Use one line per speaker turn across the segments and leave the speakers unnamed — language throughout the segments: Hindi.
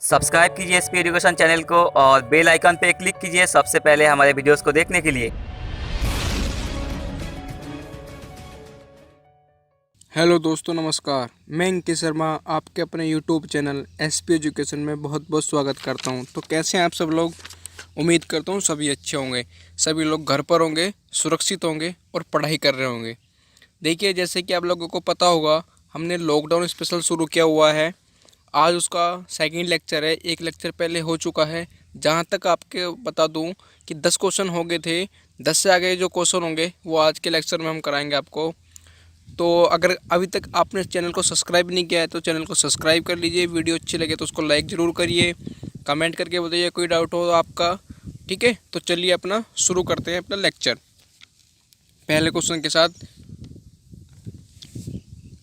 सब्सक्राइब कीजिए एसपी एजुकेशन चैनल को और बेल आइकन पे क्लिक कीजिए सबसे पहले हमारे वीडियोस को देखने के लिए।
हेलो दोस्तों, नमस्कार। मैं अंकित शर्मा आपके अपने यूट्यूब चैनल एसपी एजुकेशन में बहुत बहुत स्वागत करता हूं। तो कैसे हैं आप सब लोग? उम्मीद करता हूं सभी अच्छे होंगे, सभी लोग घर पर होंगे, सुरक्षित होंगे और पढ़ाई कर रहे होंगे। देखिए, जैसे कि आप लोगों को पता होगा, हमने लॉकडाउन स्पेशल शुरू किया हुआ है। आज उसका सेकंड लेक्चर है। एक लेक्चर पहले हो चुका है। जहाँ तक आपके बता दूं कि 10 क्वेश्चन हो गए थे। 10 से आगे जो क्वेश्चन होंगे वो आज के लेक्चर में हम कराएंगे आपको। तो अगर अभी तक आपने चैनल को सब्सक्राइब नहीं किया है तो चैनल को सब्सक्राइब कर लीजिए। वीडियो अच्छी लगे तो उसको लाइक ज़रूर करिए। कमेंट करके बताइए कोई डाउट हो आपका। ठीक है, तो चलिए अपना शुरू करते हैं अपना लेक्चर पहले क्वेश्चन के साथ।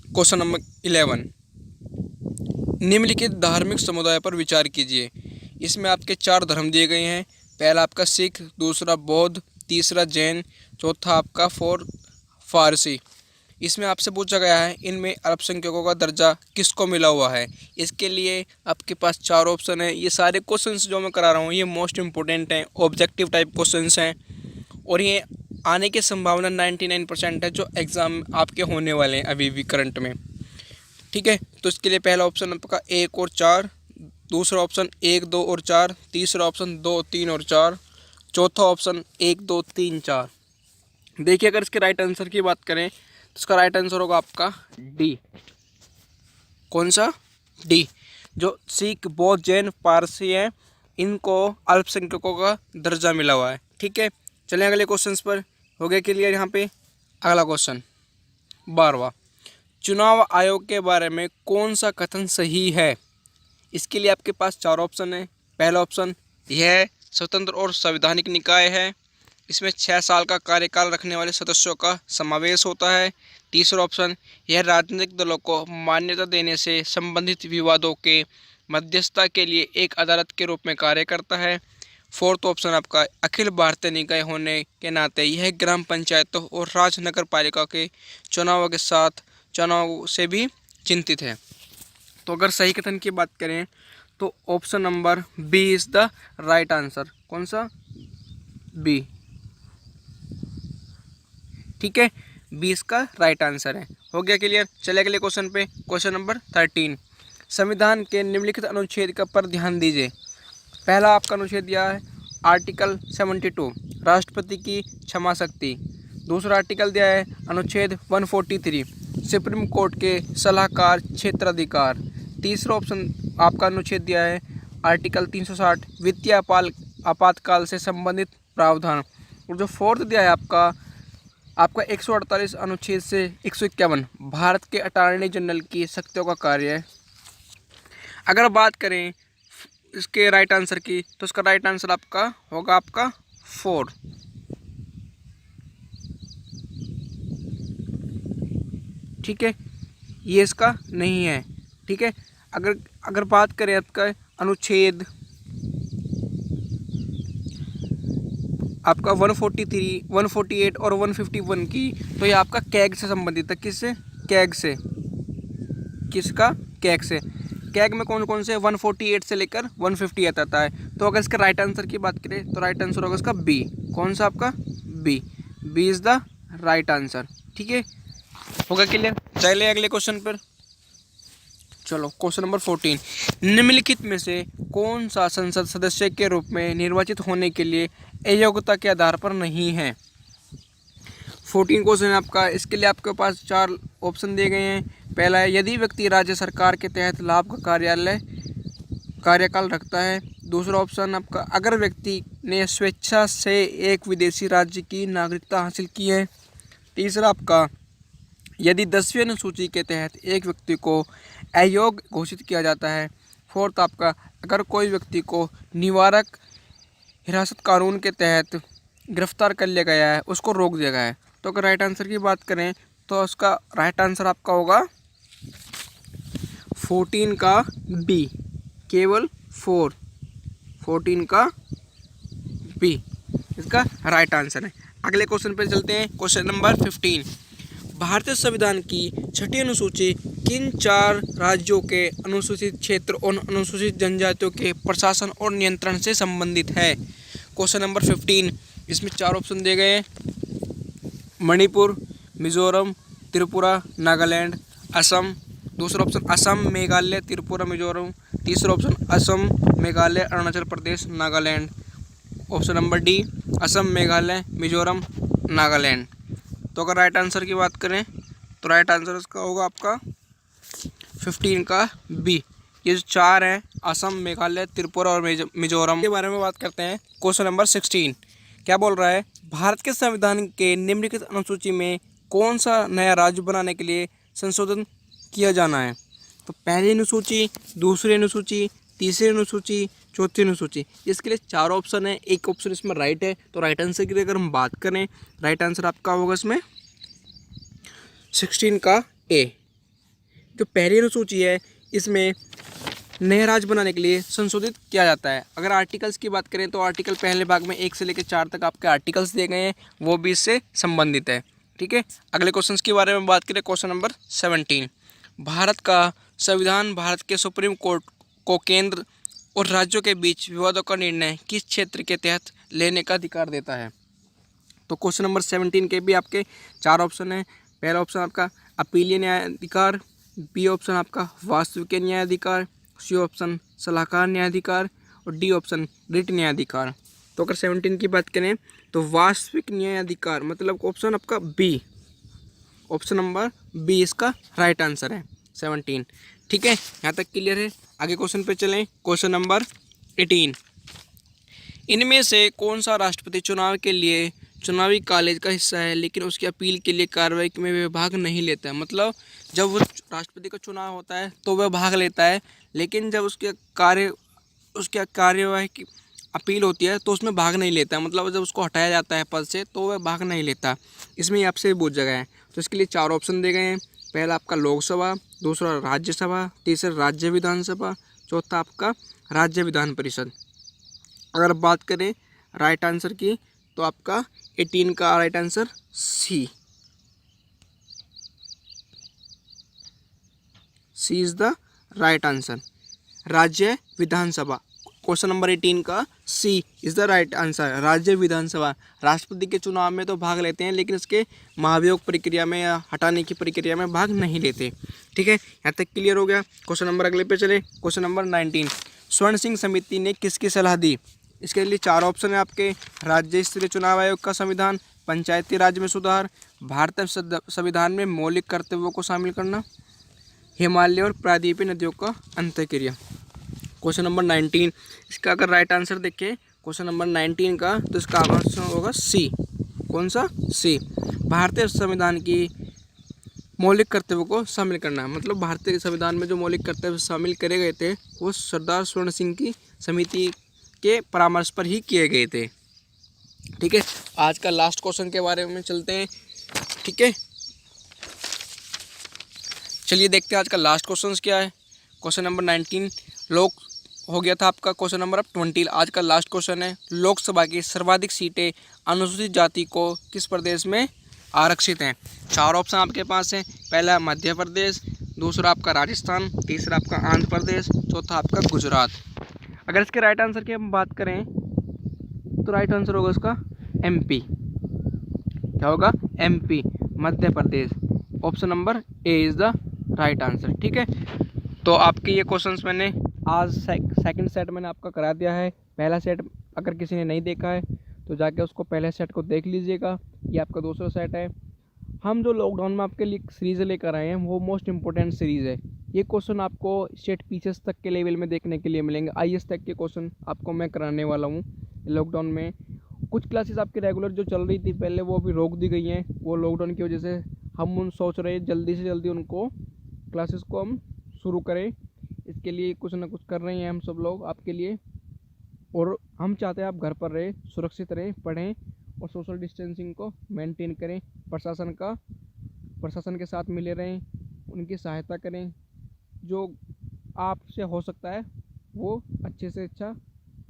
क्वेश्चन नंबर 11, निम्नलिखित धार्मिक समुदाय पर विचार कीजिए। इसमें आपके 4 धर्म दिए गए हैं। पहला आपका सिख, दूसरा बौद्ध, तीसरा जैन, चौथा आपका फारसी। इसमें आपसे पूछा गया है इनमें अल्पसंख्यकों का दर्जा किसको मिला हुआ है। इसके लिए आपके पास 4 ऑप्शन है। ये सारे क्वेश्चंस जो मैं करा रहा हूँ ये मोस्ट इंपॉर्टेंट हैं, ऑब्जेक्टिव टाइप क्वेश्चंस हैं और ये आने की संभावना 99% है जो एग्ज़ाम आपके होने वाले हैं अभी भी करंट में। ठीक है, तो इसके लिए पहला ऑप्शन आपका 1 और 4, दूसरा ऑप्शन 1, 2 और 4, तीसरा ऑप्शन 2, 3 और 4, चौथा ऑप्शन 1, 2, 3, 4। देखिए, अगर इसके राइट आंसर की बात करें तो इसका राइट आंसर होगा आपका डी। कौन सा? डी। जो सिख, बौद्ध, जैन, पारसी हैं इनको अल्पसंख्यकों का दर्जा मिला हुआ है। ठीक है, चलें अगले क्वेश्चन पर। हो गया क्लियर? यहाँ पे अगला क्वेश्चन 12वां, चुनाव आयोग के बारे में कौन सा कथन सही है। इसके लिए आपके पास 4 ऑप्शन है। पहला ऑप्शन यह स्वतंत्र और संवैधानिक निकाय है। इसमें 6 साल का कार्यकाल रखने वाले सदस्यों का समावेश होता है। तीसरा ऑप्शन यह राजनीतिक दलों को मान्यता देने से संबंधित विवादों के मध्यस्थता के लिए एक अदालत के रूप में कार्य करता है। फोर्थ ऑप्शन आपका अखिल भारतीय निकाय होने के नाते यह ग्राम पंचायतों और राज्य नगर पालिका के चुनाव से भी चिंतित है। तो अगर सही कथन की बात करें तो option number B is the right answer. कौन सा? बी। ठीक है, 20 का राइट आंसर है। हो गया क्लियर? चले अगले क्वेश्चन पे। क्वेश्चन नंबर 13, संविधान के निम्नलिखित अनुच्छेद का पर ध्यान दीजिए। पहला आपका अनुच्छेद दिया है आर्टिकल 72, राष्ट्रपति की क्षमा शक्ति। दूसरा आर्टिकल दिया है अनुच्छेद 143, सुप्रीम कोर्ट के सलाहकार क्षेत्राधिकार। तीसरा ऑप्शन आपका अनुच्छेद दिया है आर्टिकल 360, वित्तीय आपातकाल से संबंधित प्रावधान। और जो फोर्थ दिया है आपका 148 अनुच्छेद से 151, भारत के अटॉर्नी जनरल की शक्तियों का कार्य है। अगर बात करें इसके राइट आंसर की तो इसका राइट आंसर आपका होगा आपका 4। ठीक है, ये इसका नहीं है। ठीक है, अगर बात करें आपका अनुच्छेद आपका 143, 148 और 151 की, तो ये आपका कैग से संबंधित है। किससे? कैग से। किसका? कैग से। कैग में कौन कौन से? 148 से लेकर 158 आता है। तो अगर इसका राइट आंसर की बात करें तो राइट आंसर होगा इसका बी। कौन सा आपका? B. B is the right answer. ठीक है, होगा क्लियर? चलिए अगले क्वेश्चन पर। चलो क्वेश्चन नंबर 14, निम्नलिखित में से कौन सा संसद सदस्य के रूप में निर्वाचित होने के लिए अयोग्यता के आधार पर नहीं है। 14 क्वेश्चन है आपका। इसके लिए आपके पास 4 ऑप्शन दिए गए हैं। पहला है यदि व्यक्ति राज्य सरकार के तहत लाभ का कार्यकाल रखता है। दूसरा ऑप्शन आपका अगर व्यक्ति ने स्वेच्छा से एक विदेशी राज्य की नागरिकता हासिल की है। तीसरा आपका यदि 10वीं अनुसूची के तहत एक व्यक्ति को अयोग्य घोषित किया जाता है। फोर्थ आपका अगर कोई व्यक्ति को निवारक हिरासत कानून के तहत गिरफ्तार कर लिया गया है, उसको रोक दिया गया है। तो अगर राइट आंसर की बात करें तो उसका राइट आंसर आपका होगा 14 का बी। केवल 14 का बी इसका राइट आंसर है। अगले क्वेश्चन पर चलते हैं। क्वेश्चन नंबर 15, भारतीय संविधान की छठी अनुसूची किन 4 राज्यों के अनुसूचित क्षेत्र और अनुसूचित जनजातियों के प्रशासन और नियंत्रण से संबंधित है? क्वेश्चन नंबर 15, इसमें 4 ऑप्शन दिए गए हैं, मणिपुर, मिजोरम, त्रिपुरा, नागालैंड, असम। दूसरा ऑप्शन असम, मेघालय, त्रिपुरा, मिजोरम। तीसरा option Assam, Meghalaya, Arunachal Pradesh, Nagaland. Option number D, Assam, Meghalaya, Mizoram, Nagaland. तो अगर राइट आंसर की बात करें तो राइट आंसर इसका होगा आपका 15 का बी। ये जो 4 हैं, असम, मेघालय, त्रिपुरा और मिजोरम के बारे में बात करते हैं। क्वेश्चन नंबर 16 क्या बोल रहा है? भारत के संविधान के निम्नलिखित अनुसूची में कौन सा नया राज्य बनाने के लिए संशोधन किया जाना है? तो पहली अनुसूची, दूसरी अनुसूची, तीसरी अनुसूची, चौथी अनुसूची। इसके लिए 4 ऑप्शन है, एक ऑप्शन इसमें राइट है। तो राइट आंसर की अगर हम बात करें, राइट आंसर आपका होगा इसमें 16 का ए। जो पहली अनुसूची है इसमें नया राज्य बनाने के लिए संशोधित किया जाता है। अगर आर्टिकल्स की बात करें तो आर्टिकल पहले भाग में 1 से लेकर 4 तक आपके आर्टिकल्स दिए गए हैं, वो भी इससे संबंधित है। ठीक है, अगले क्वेश्चन के बारे में बात करें। क्वेश्चन नंबर 17, भारत का संविधान भारत के सुप्रीम कोर्ट को केंद्र और राज्यों के बीच विवादों का निर्णय किस क्षेत्र के तहत लेने का अधिकार देता है? तो क्वेश्चन नंबर 17 के भी आपके 4 ऑप्शन हैं। पहला ऑप्शन आपका अपीलीय न्यायाधिकार, बी ऑप्शन आपका वास्तविक न्यायाधिकार, सी ऑप्शन सलाहकार न्यायाधिकार और डी ऑप्शन रिट न्यायाधिकार। तो अगर 17 की बात करें तो वास्तविक न्यायाधिकार मतलब ऑप्शन आपका बी, ऑप्शन नंबर बी इसका राइट आंसर है 17। ठीक है, यहाँ तक क्लियर है। आगे क्वेश्चन पे चलें। क्वेश्चन नंबर 18, इनमें से कौन सा राष्ट्रपति चुनाव के लिए चुनावी कॉलेज का हिस्सा है लेकिन उसकी अपील के लिए कार्रवाई में वह भाग नहीं लेता है? मतलब जब वो राष्ट्रपति का चुनाव होता है तो वह भाग लेता है, लेकिन जब उसके कार्यवाही की अपील होती है तो उसमें भाग नहीं लेता है। मतलब जब उसको हटाया जाता है पद से तो वह भाग नहीं लेता। इसमें आपसे बहुत जगह है। तो इसके लिए 4 ऑप्शन दिए गए हैं। पहला आपका लोकसभा, दूसरा राज्यसभा, तीसरा राज्य विधानसभा, चौथा आपका राज्य विधान परिषद। अगर बात करें राइट आंसर की तो आपका 18 का right answer C is the right answer, राज्य विधानसभा। क्वेश्चन नंबर 18 का C is the right answer, राज्य विधानसभा। राष्ट्रपति के चुनाव में तो भाग लेते हैं लेकिन इसके महाभियोग प्रक्रिया में या हटाने की प्रक्रिया में भाग नहीं लेते। ठीक है, यहाँ तक क्लियर हो गया। क्वेश्चन नंबर अगले पे चले। क्वेश्चन नंबर 19, स्वर्ण सिंह समिति ने किसकी सलाह दी? इसके लिए 4 ऑप्शन है आपके, राज्य स्तरीय चुनाव आयोग का संविधान, पंचायती राज में सुधार, भारतीय संविधान में मौलिक कर्तव्यों को शामिल करना, हिमालय और प्रायद्वीपीय नदियों का अंतःक्रिया। क्वेश्चन नंबर 19, इसका अगर राइट आंसर देखें क्वेश्चन नंबर 19 का तो इसका आंसर होगा सी। कौन सा? सी, भारतीय संविधान की मौलिक कर्तव्यों को शामिल करना। मतलब भारतीय संविधान में जो मौलिक कर्तव्य शामिल करे गए थे वो सरदार स्वर्ण सिंह की समिति के परामर्श पर ही किए गए थे। ठीक है, आज का लास्ट क्वेश्चन के बारे में चलते हैं। ठीक है, चलिए देखते हैं आज का लास्ट क्वेश्चन क्या है। क्वेश्चन नंबर 19 लोक हो गया था आपका। क्वेश्चन नंबर 20 आज का लास्ट क्वेश्चन है, लोकसभा की सर्वाधिक सीटें अनुसूचित जाति को किस प्रदेश में आरक्षित हैं? 4 ऑप्शन आपके पास हैं। पहला मध्य प्रदेश, दूसरा आपका राजस्थान, तीसरा आपका आंध्र प्रदेश, चौथा आपका गुजरात। अगर इसके राइट आंसर की हम बात करें तो राइट आंसर होगा इसका एमपी। क्या होगा? MP, Madhya Pradesh. Option number A is the right answer. ठीक है, तो आपके ये क्वेश्चंस मैंने आज सेकंड सेट मैंने आपका करा दिया है। पहला सेट अगर किसी ने नहीं देखा है तो जाके उसको पहले सेट को देख लीजिएगा। ये आपका दूसरा सेट है। हम जो लॉकडाउन में आपके लिए सीरीज़ लेकर आए हैं वो मोस्ट इंपॉर्टेंट सीरीज़ है। ये क्वेश्चन आपको स्टेट पीसीएस तक के लेवल में देखने के लिए मिलेंगे। आईएएस तक के क्वेश्चन आपको मैं कराने वाला हूँ लॉकडाउन में। कुछ क्लासेस आपकी रेगुलर जो चल रही थी पहले वो अभी रोक दी गई हैं। वो लॉकडाउन की वजह से हम उन सोच रहे हैं जल्दी से जल्दी उनको क्लासेस को हम शुरू करें। इसके लिए कुछ ना कुछ कर रहे हैं हम सब लोग आपके लिए, और हम चाहते हैं आप घर पर रहें, सुरक्षित रहें, पढ़ें और सोशल डिस्टेंसिंग को मेंटेन करें। प्रशासन के साथ मिले रहें, उनकी सहायता करें। जो आपसे हो सकता है वो अच्छे से अच्छा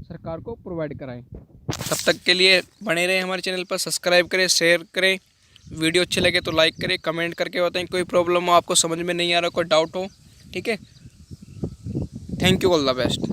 सरकार को प्रोवाइड कराएं। तब तक के लिए बने रहें हमारे चैनल पर, सब्सक्राइब करें, शेयर करें। वीडियो अच्छे लगे तो लाइक करें, कमेंट करके बताएं कोई प्रॉब्लम हो, आपको समझ में नहीं आ रहा, कोई डाउट हो। ठीक है, thank you, all the best.